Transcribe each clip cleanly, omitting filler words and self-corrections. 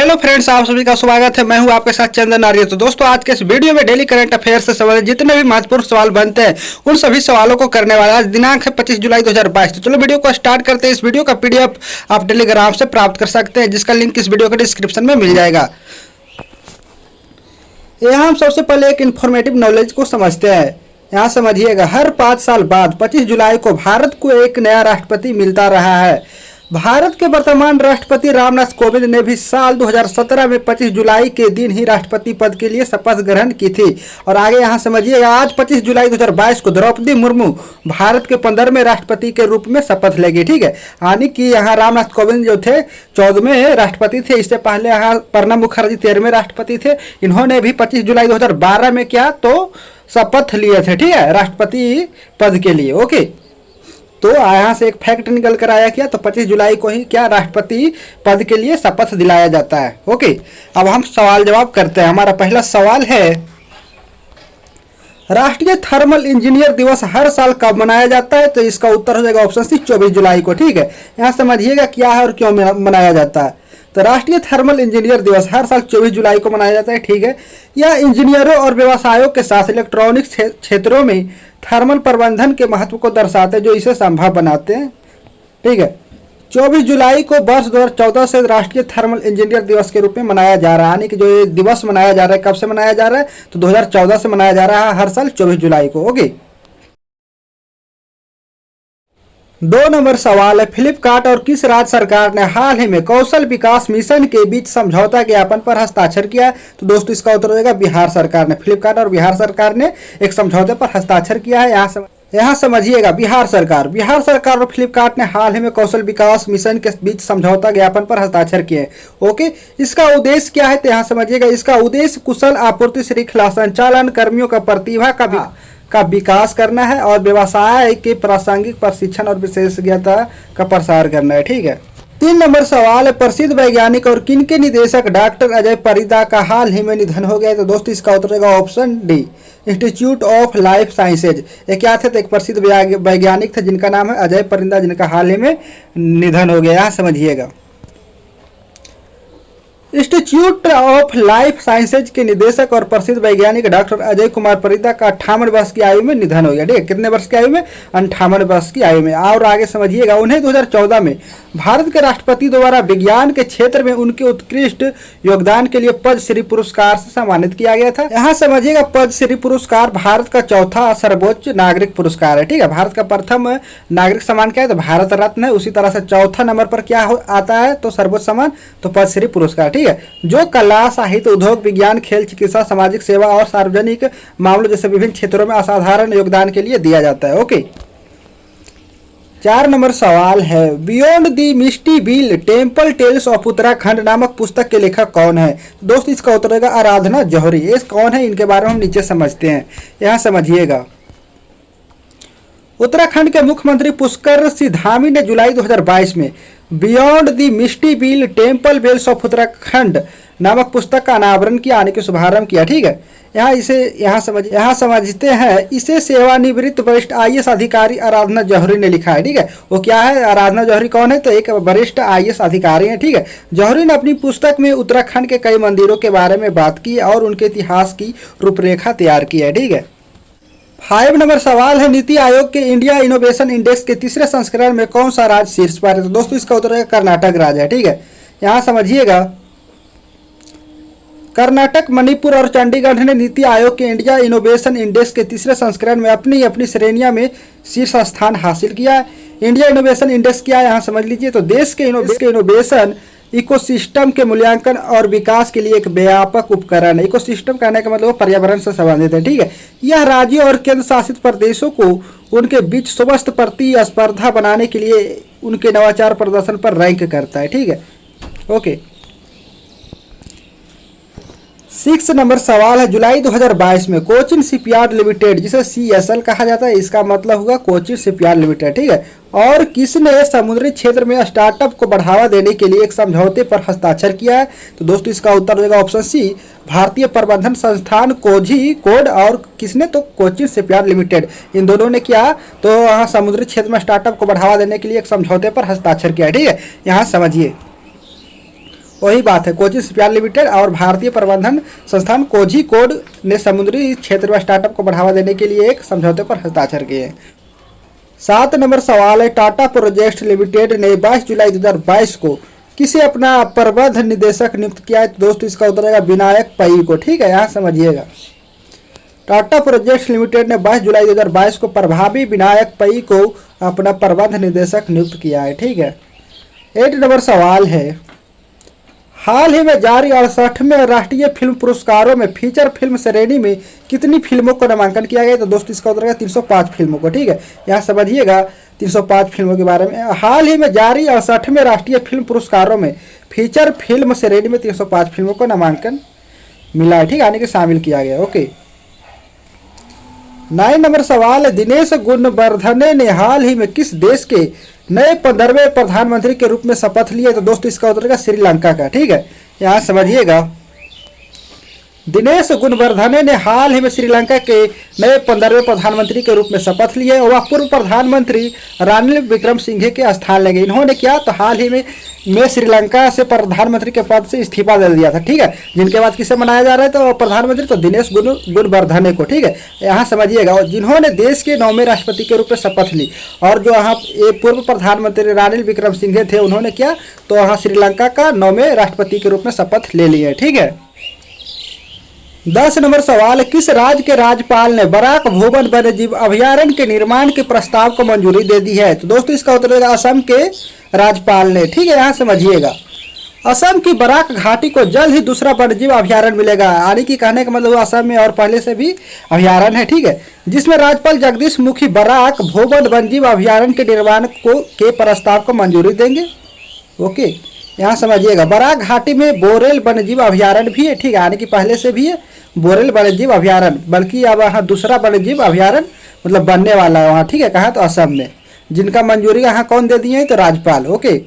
Hello friends, आप सभी का स्वागत है। मैं हूं आपके साथ चंदन आर्य। तो दोस्तों, आज के इस वीडियो में डेली करंट अफेयर से संबंधित जितने भी महत्वपूर्ण सवाल बनते हैं उन सभी सवालों को करने वाला। आज दिनांक है 25 जुलाई 2022। तो चलो वीडियो को स्टार्ट करते हैं। इस वीडियो का पीडीएफ आप टेलीग्राम से प्राप्त कर सकते हैं, जिसका लिंक इस वीडियो के डिस्क्रिप्शन में मिल जाएगा। यहाँ हम सबसे पहले एक इन्फॉर्मेटिव नॉलेज को समझते हैं। यहाँ समझिएगा, हर 5 साल बाद 25 जुलाई को भारत को एक नया राष्ट्रपति मिलता रहा है। भारत के वर्तमान राष्ट्रपति रामनाथ कोविंद ने भी साल 2017 में 25 जुलाई के दिन ही राष्ट्रपति पद के लिए शपथ ग्रहण की थी। और आगे यहाँ समझिएगा, आज 25 जुलाई 2022 को द्रौपदी मुर्मू भारत के 15वें राष्ट्रपति के रूप में शपथ लेगी। ठीक है, यानी कि यहाँ रामनाथ कोविंद जो थे 14वें राष्ट्रपति थे। इससे पहले यहाँ प्रणब मुखर्जी 13वें राष्ट्रपति थे। इन्होंने भी 25 जुलाई 2012 में क्या तो शपथ लिए थे, ठीक है, राष्ट्रपति पद के लिए। ओके, तो यहाँ से एक फैक्ट निकल कर आया क्या, तो 25 जुलाई को ही क्या राष्ट्रपति पद के लिए शपथ दिलाया जाता है। ओके, अब हम सवाल जवाब करते हैं। हमारा पहला सवाल है, राष्ट्रीय थर्मल इंजीनियर दिवस हर साल कब मनाया जाता है? तो इसका उत्तर हो जाएगा ऑप्शन सी, 24 जुलाई को। ठीक है, यहाँ समझिएगा क्या है और क्यों मनाया जाता है। तो राष्ट्रीय थर्मल इंजीनियर दिवस हर साल 24 जुलाई को मनाया जाता है। ठीक है, यह इंजीनियरों और व्यवसायों के साथ इलेक्ट्रॉनिक क्षेत्रों में थर्मल प्रबंधन के महत्व को दर्शाते हैं, जो इसे संभव बनाते हैं। ठीक है, 24 जुलाई को वर्ष 2014 से राष्ट्रीय थर्मल इंजीनियर दिवस के रूप में मनाया जा रहा है। यानी कि जो ये दिवस मनाया जा रहा है, कब से मनाया जा रहा है, तो 2014 से मनाया जा रहा है, हर साल 24 जुलाई को। ओके, 2 नंबर सवाल है, फ्लिपकार्ट और किस राज्य सरकार ने हाल ही में कौशल विकास मिशन के बीच समझौता ज्ञापन पर हस्ताक्षर किया? तो दोस्तों, इसका उत्तर हो जाएगा बिहार सरकार ने। फ्लिपकार्ट और बिहार सरकार ने एक समझौते पर हस्ताक्षर किया है। यहाँ समझिएगा, बिहार सरकार और फ्लिपकार्ट ने हाल ही में कौशल विकास मिशन के बीच समझौता ज्ञापन पर हस्ताक्षर किए। ओके, इसका उद्देश्य क्या है? तो यहाँ समझिएगा, इसका उद्देश्य कुशल आपूर्ति श्रृंखला संचालन कर्मियों का प्रतिभा का विकास करना है और व्यवसाय के प्रासंगिक प्रशिक्षण और विशेषज्ञता का प्रसार करना है। ठीक है, 3 नंबर सवाल है, प्रसिद्ध वैज्ञानिक और किनके निदेशक डॉक्टर अजय परिदा का हाल ही में निधन हो गया? तो दोस्तों, इसका उत्तर रहेगा option D, institute of life sciences. ये क्या थे? तो एक प्रसिद्ध वैज्ञानिक थे जिनका नाम है अजय परिदा, जिनका हाल ही में निधन हो गया। यहाँ समझिएगा, इंस्टीट्यूट ऑफ लाइफ साइंसेज के निदेशक और प्रसिद्ध वैज्ञानिक डॉक्टर अजय कुमार परिदा का 58 वर्ष की आयु में निधन हो गया। ठीक है, कितने वर्ष की आयु में? 58 वर्ष की आयु में। और आगे समझिएगा, उन्हें 2014 में भारत के राष्ट्रपति द्वारा विज्ञान के क्षेत्र में उनके उत्कृष्ट योगदान के लिए पद्मश्री पुरस्कार से सम्मानित किया गया था। यहाँ समझिएगा, पद्मश्री पुरस्कार भारत का चौथा सर्वोच्च नागरिक पुरस्कार है। ठीक है, भारत का प्रथम नागरिक सम्मान क्या है? तो भारत रत्न है। उसी तरह से चौथा नंबर पर क्या आता है? तो सर्वोच्च सम्मान, तो पद्मश्री पुरस्कार। ठीक है, जो कला, साहित्य, उद्योग, विज्ञान, खेल, चिकित्सा, सामाजिक सेवा और सार्वजनिक मामलों जैसे विभिन्न क्षेत्रों में असाधारण योगदान के लिए दिया जाता है। ओके, 4 नंबर सवाल है, beyond the misty hill temple tales of Uttarakhand नामक पुस्तक के लेखक कौन है? दोस्त, इसका उत्तर रहेगा आराधना जौहरी। ये कौन है, इनके बारे में हम नीचे समझते हैं। यहाँ समझिएगा, उत्तराखंड के मुख्यमंत्री पुष्कर सिंह धामी ने जुलाई 2022 में beyond the misty hill temple bells of Uttarakhand नामक पुस्तक का अनावरण किया, आने के शुभारंभ किया। ठीक है, यहाँ समझते हैं, इसे सेवानिवृत्त वरिष्ठ IAS अधिकारी आराधना जौहरी ने लिखा है। ठीक है, वो क्या है? आराधना जौहरी कौन है? तो एक वरिष्ठ IAS अधिकारी है। ठीक है, जौहरी ने अपनी पुस्तक में उत्तराखंड के कई मंदिरों के बारे में बात की और उनके इतिहास की रूपरेखा तैयार की है। ठीक है, 5 नंबर सवाल है, नीति आयोग के इंडिया इनोवेशन इंडेक्स के तीसरे संस्करण में कौन सा राज्य शीर्ष पर है? तो दोस्तों, इसका उत्तर है कर्नाटक राज्य है। ठीक है, यहाँ समझिएगा, कर्नाटक, मणिपुर और चंडीगढ़ ने नीति आयोग के इंडिया इनोवेशन इंडेक्स के तीसरे संस्करण में अपनी अपनी श्रेणियों में शीर्ष स्थान हासिल किया है। इंडिया इनोवेशन इंडेक्स क्या है, यहाँ समझ लीजिए। तो देश के इनोवेशन इकोसिस्टम के मूल्यांकन और विकास के लिए एक व्यापक उपकरण है। इकोसिस्टम कहने का मतलब पर्यावरण से संबंधित है। ठीक है, यह राज्यों और केंद्र शासित प्रदेशों को उनके बीच स्वस्थ प्रतिस्पर्धा बनाने के लिए उनके नवाचार प्रदर्शन पर रैंक करता है। ठीक है, ओके, 6 नंबर सवाल है, जुलाई 2022 में कोचिन शिपयार्ड लिमिटेड, जिसे CSL कहा जाता है, इसका मतलब होगा कोचिन शिपयार्ड लिमिटेड। ठीक है, और किसने समुद्री क्षेत्र में स्टार्टअप को बढ़ावा देने के लिए एक समझौते पर हस्ताक्षर किया है? तो दोस्तों, इसका उत्तर होगा ऑप्शन सी, भारतीय प्रबंधन संस्थान कोझिकोड और किसने? तो कोचिन शिपयार्ड लिमिटेड। इन दोनों ने क्या? तो यहाँ समुद्री क्षेत्र में स्टार्टअप को बढ़ावा देने के लिए एक समझौते पर हस्ताक्षर किया है। ठीक है, यहाँ समझिए, वही बात है, कोची शिपयार्ड लिमिटेड और भारतीय प्रबंधन संस्थान कोझिकोड ने समुद्री क्षेत्र में स्टार्टअप को बढ़ावा देने के लिए एक समझौते पर हस्ताक्षर किए। 7 नंबर सवाल है, टाटा प्रोजेक्ट्स लिमिटेड ने 22 जुलाई 2022 को किसे अपना प्रबंध निदेशक नियुक्त किया है? तो दोस्तों इसका उत्तर आएगा विनायक पई को। ठीक है, यहाँ समझिएगा, टाटा प्रोजेक्ट्स लिमिटेड ने 22 जुलाई 2022 को प्रभावी विनायक पई को अपना प्रबंध निदेशक नियुक्त किया है। ठीक है, 8 नंबर सवाल है, हाल ही में जारी 68वें राष्ट्रीय फिल्म पुरस्कारों में फीचर फिल्म श्रेणी में कितनी फिल्मों को नामांकन किया गया? तो दोस्तों इसका उत्तर है 305 फिल्मों को। ठीक है, यहाँ समझिएगा 305 फिल्मों के बारे में। हाल ही में जारी 68वें राष्ट्रीय फिल्म पुरस्कारों में फीचर फिल्म श्रेणी में 305 फिल्मों को नामांकन मिला है। ठीक है, यानी कि शामिल किया गया। ओके, 9 नंबर सवाल है, दिनेश गुणवर्धने ने हाल ही में किस देश के नए 15वें प्रधानमंत्री के रूप में शपथ लिए? तो दोस्तों इसका उत्तर है श्रीलंका का। ठीक है, यहाँ समझिएगा, दिनेश गुणवर्धने ने हाल ही में श्रीलंका के नए 15वें प्रधानमंत्री के रूप में शपथ ली है। वह पूर्व प्रधानमंत्री रानिल विक्रमसिंघे के स्थान लेंगे। इन्होंने क्या, तो हाल ही में श्रीलंका से प्रधानमंत्री के पद से इस्तीफा दे दिया था। ठीक है, जिनके बाद किसे मनाया जा रहा है तो प्रधानमंत्री तो दिनेश गुणवर्धने को। ठीक है, यहाँ समझिएगा, जिन्होंने देश के 9वें राष्ट्रपति के रूप में शपथ ली, और जो यहाँ पूर्व प्रधानमंत्री रानिल विक्रमसिंघे थे, उन्होंने क्या, तो वहाँ श्रीलंका का 9वें राष्ट्रपति के रूप में शपथ ले ली है। ठीक है, 10 नंबर सवाल, किस राज्य के राज्यपाल ने बराक भूबन वन्यजीव अभयारण्य के निर्माण के प्रस्ताव को मंजूरी दे दी है? तो दोस्तों इसका उत्तर है असम के राज्यपाल ने। ठीक है, यहाँ समझिएगा, असम की बराक घाटी को जल्द ही दूसरा वन्यजीव अभयारण्य मिलेगा। यानी कि कहने का मतलब असम में और पहले से भी अभयारण्य है। ठीक है, जिसमें राज्यपाल जगदीश मुखी बराक भूबन वन्यजीव अभयारण्य के निर्माण के प्रस्ताव को मंजूरी देंगे। ओके, यहाँ समझिएगा, बराक घाटी में बोरेल वन्यजीव अभयारण्य भी है। ठीक है, यानी कि पहले से भी है बोरेल वन्यजीव अभयारण्य, बल्कि अब वहाँ दूसरा वन्यजीव अभयारण्य मतलब बनने वाला है वहाँ। ठीक है, कहाँ, तो असम में, जिनका मंजूरी यहाँ कौन दे दिए हैं, तो राज्यपाल। ओके,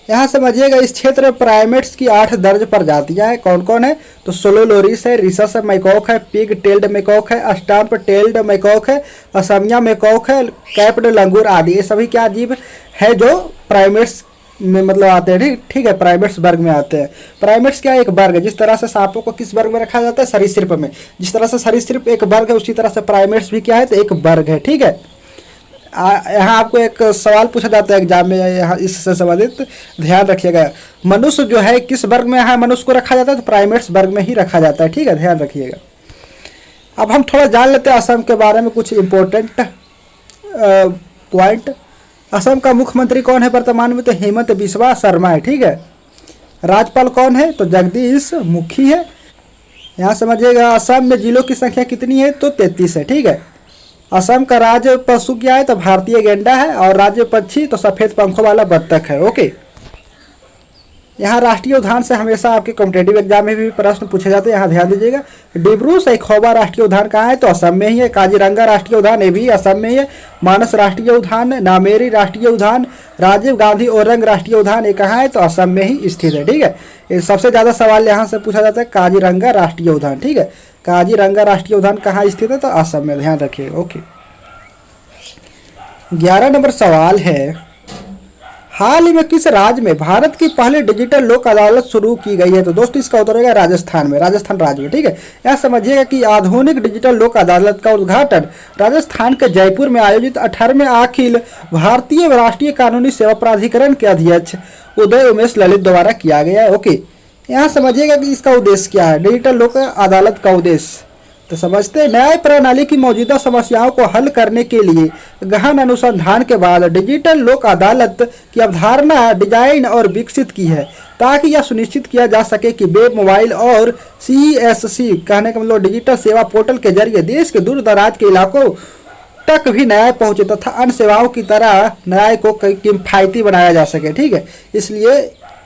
यहाँ समझिएगा, इस क्षेत्र में प्राइमेट्स की 8 दर्ज प्रजातियां हैं। कौन कौन है, तो सोलोलोरिस है, रिसस मैकॉक है, पिग टेल्ड मैकॉक है, स्टम्प टेल्ड मैकॉक है, असमिया मैकॉक है, कैप्ड लंगूर आदि। ये सभी क्या जीव है जो प्राइमेट्स में मतलब आते हैं। ठीक है, प्राइमेट्स वर्ग में आते हैं। प्राइमेट्स क्या, एक वर्ग है। जिस तरह से सांपों को किस वर्ग में रखा जाता है, सरीसृप में। जिस तरह से सरीसृप एक वर्ग है, उसी तरह से प्राइमेट्स भी क्या है, तो एक वर्ग है। ठीक है, यहाँ आपको एक सवाल पूछा जाता है एग्जाम में, यहाँ इससे संबंधित ध्यान रखिएगा। मनुष्य जो है किस वर्ग में यहाँ मनुष्य को रखा जाता है, तो प्राइमेट्स वर्ग में ही रखा जाता है। ठीक है, ध्यान रखिएगा। अब हम थोड़ा जान लेते हैं असम के बारे में, कुछ इम्पोर्टेंट पॉइंट। असम का मुख्यमंत्री कौन है वर्तमान में, तो हेमंत बिस्वा शर्मा है। ठीक है, राज्यपाल कौन है, तो जगदीश मुखी है। यहाँ समझिएगा, असम में जिलों की संख्या कितनी है, तो 33 है। ठीक है, असम का राज्य पशु क्या है, तो भारतीय गैंडा है, और राज्य पक्षी तो सफेद पंखों वाला बत्तख है। ओके, यहाँ राष्ट्रीय उद्यान से हमेशा आपके कॉम्पिटेटिव एग्जाम में भी प्रश्न पूछे जाते हैं, यहाँ ध्यान दीजिएगा। डिब्रू सैखोवा राष्ट्रीय उद्यान कहाँ है, तो असम में ही है। काजीरंगा राष्ट्रीय उद्यान ये भी असम में ही है। मानस राष्ट्रीय उद्यान, नामेरी राष्ट्रीय उद्यान, राजीव गांधी ओरंग राष्ट्रीय उद्यान ये कहाँ है, तो असम में ही स्थित है। ठीक है, ये सबसे ज़्यादा सवाल यहाँ से पूछा जाता है काजीरंगा राष्ट्रीय उद्यान। ठीक है, काजीरंगा राष्ट्रीय उद्यान कहाँ स्थित है, तो असम में, ध्यान रखिएगा। ओके, 11 नंबर सवाल है, हाल ही में किस राज्य में भारत की पहली डिजिटल लोक अदालत शुरू की गई है? तो दोस्तों इसका उत्तर होगा राजस्थान में, राजस्थान राज्य में। ठीक है, यह समझिएगा कि आधुनिक डिजिटल लोक अदालत का उद्घाटन राजस्थान के जयपुर में आयोजित 18वें अखिल भारतीय राष्ट्रीय कानूनी सेवा प्राधिकरण के अध्यक्ष उदय उमेश ललित द्वारा किया गया है। ओके, यहाँ समझिएगा कि इसका उद्देश्य क्या है, डिजिटल लोक अदालत का उद्देश्य तो समझते हैं। न्याय प्रणाली की मौजूदा समस्याओं को हल करने के लिए गहन अनुसंधान के बाद डिजिटल लोक अदालत की अवधारणा डिजाइन और विकसित की है, ताकि यह सुनिश्चित किया जा सके कि वेब, मोबाइल और CSC कहने का मतलब डिजिटल सेवा पोर्टल के जरिए देश के दूर दराज के इलाकों तक भी न्याय पहुंचे तथा अन्य सेवाओं की तरह न्याय को किफायती बनाया जा सके। ठीक है, इसलिए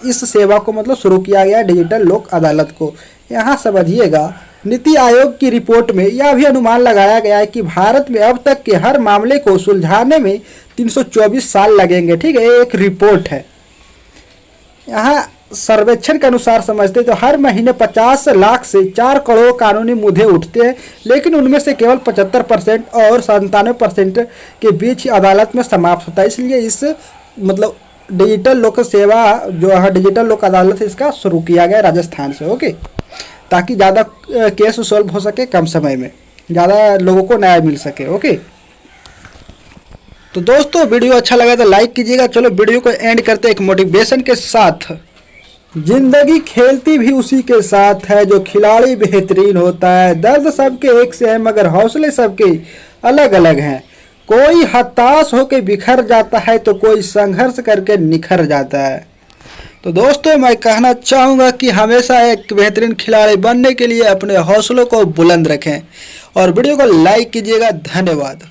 इस सेवा को मतलब शुरू किया गया डिजिटल लोक अदालत को। यहाँ समझिएगा, नीति आयोग की रिपोर्ट में यह भी अनुमान लगाया गया है कि भारत में अब तक के हर मामले को सुलझाने में 324 साल लगेंगे। ठीक है, एक रिपोर्ट है। यहाँ सर्वेक्षण के अनुसार समझते तो हर महीने 50 लाख से 4 करोड़ कानूनी मुद्दे उठते हैं, लेकिन उनमें से केवल 75% और 97% के बीच अदालत में समाप्त होता है। इसलिए इस मतलब डिजिटल लोक सेवा जो है डिजिटल लोक अदालत इसका शुरू किया गया राजस्थान से। ओके, ताकि ज़्यादा केस सॉल्व हो सके, कम समय में ज़्यादा लोगों को न्याय मिल सके। ओके, तो दोस्तों वीडियो अच्छा लगा तो लाइक कीजिएगा। चलो वीडियो को एंड करते हैं एक मोटिवेशन के साथ। जिंदगी खेलती भी उसी के साथ है जो खिलाड़ी बेहतरीन होता है। दर्द सबके एक से है मगर हौसले सबके अलग अलग हैं। कोई हताश होकर बिखर जाता है तो कोई संघर्ष करके निखर जाता है। तो दोस्तों मैं कहना चाहूँगा कि हमेशा एक बेहतरीन खिलाड़ी बनने के लिए अपने हौसलों को बुलंद रखें और वीडियो को लाइक कीजिएगा। धन्यवाद।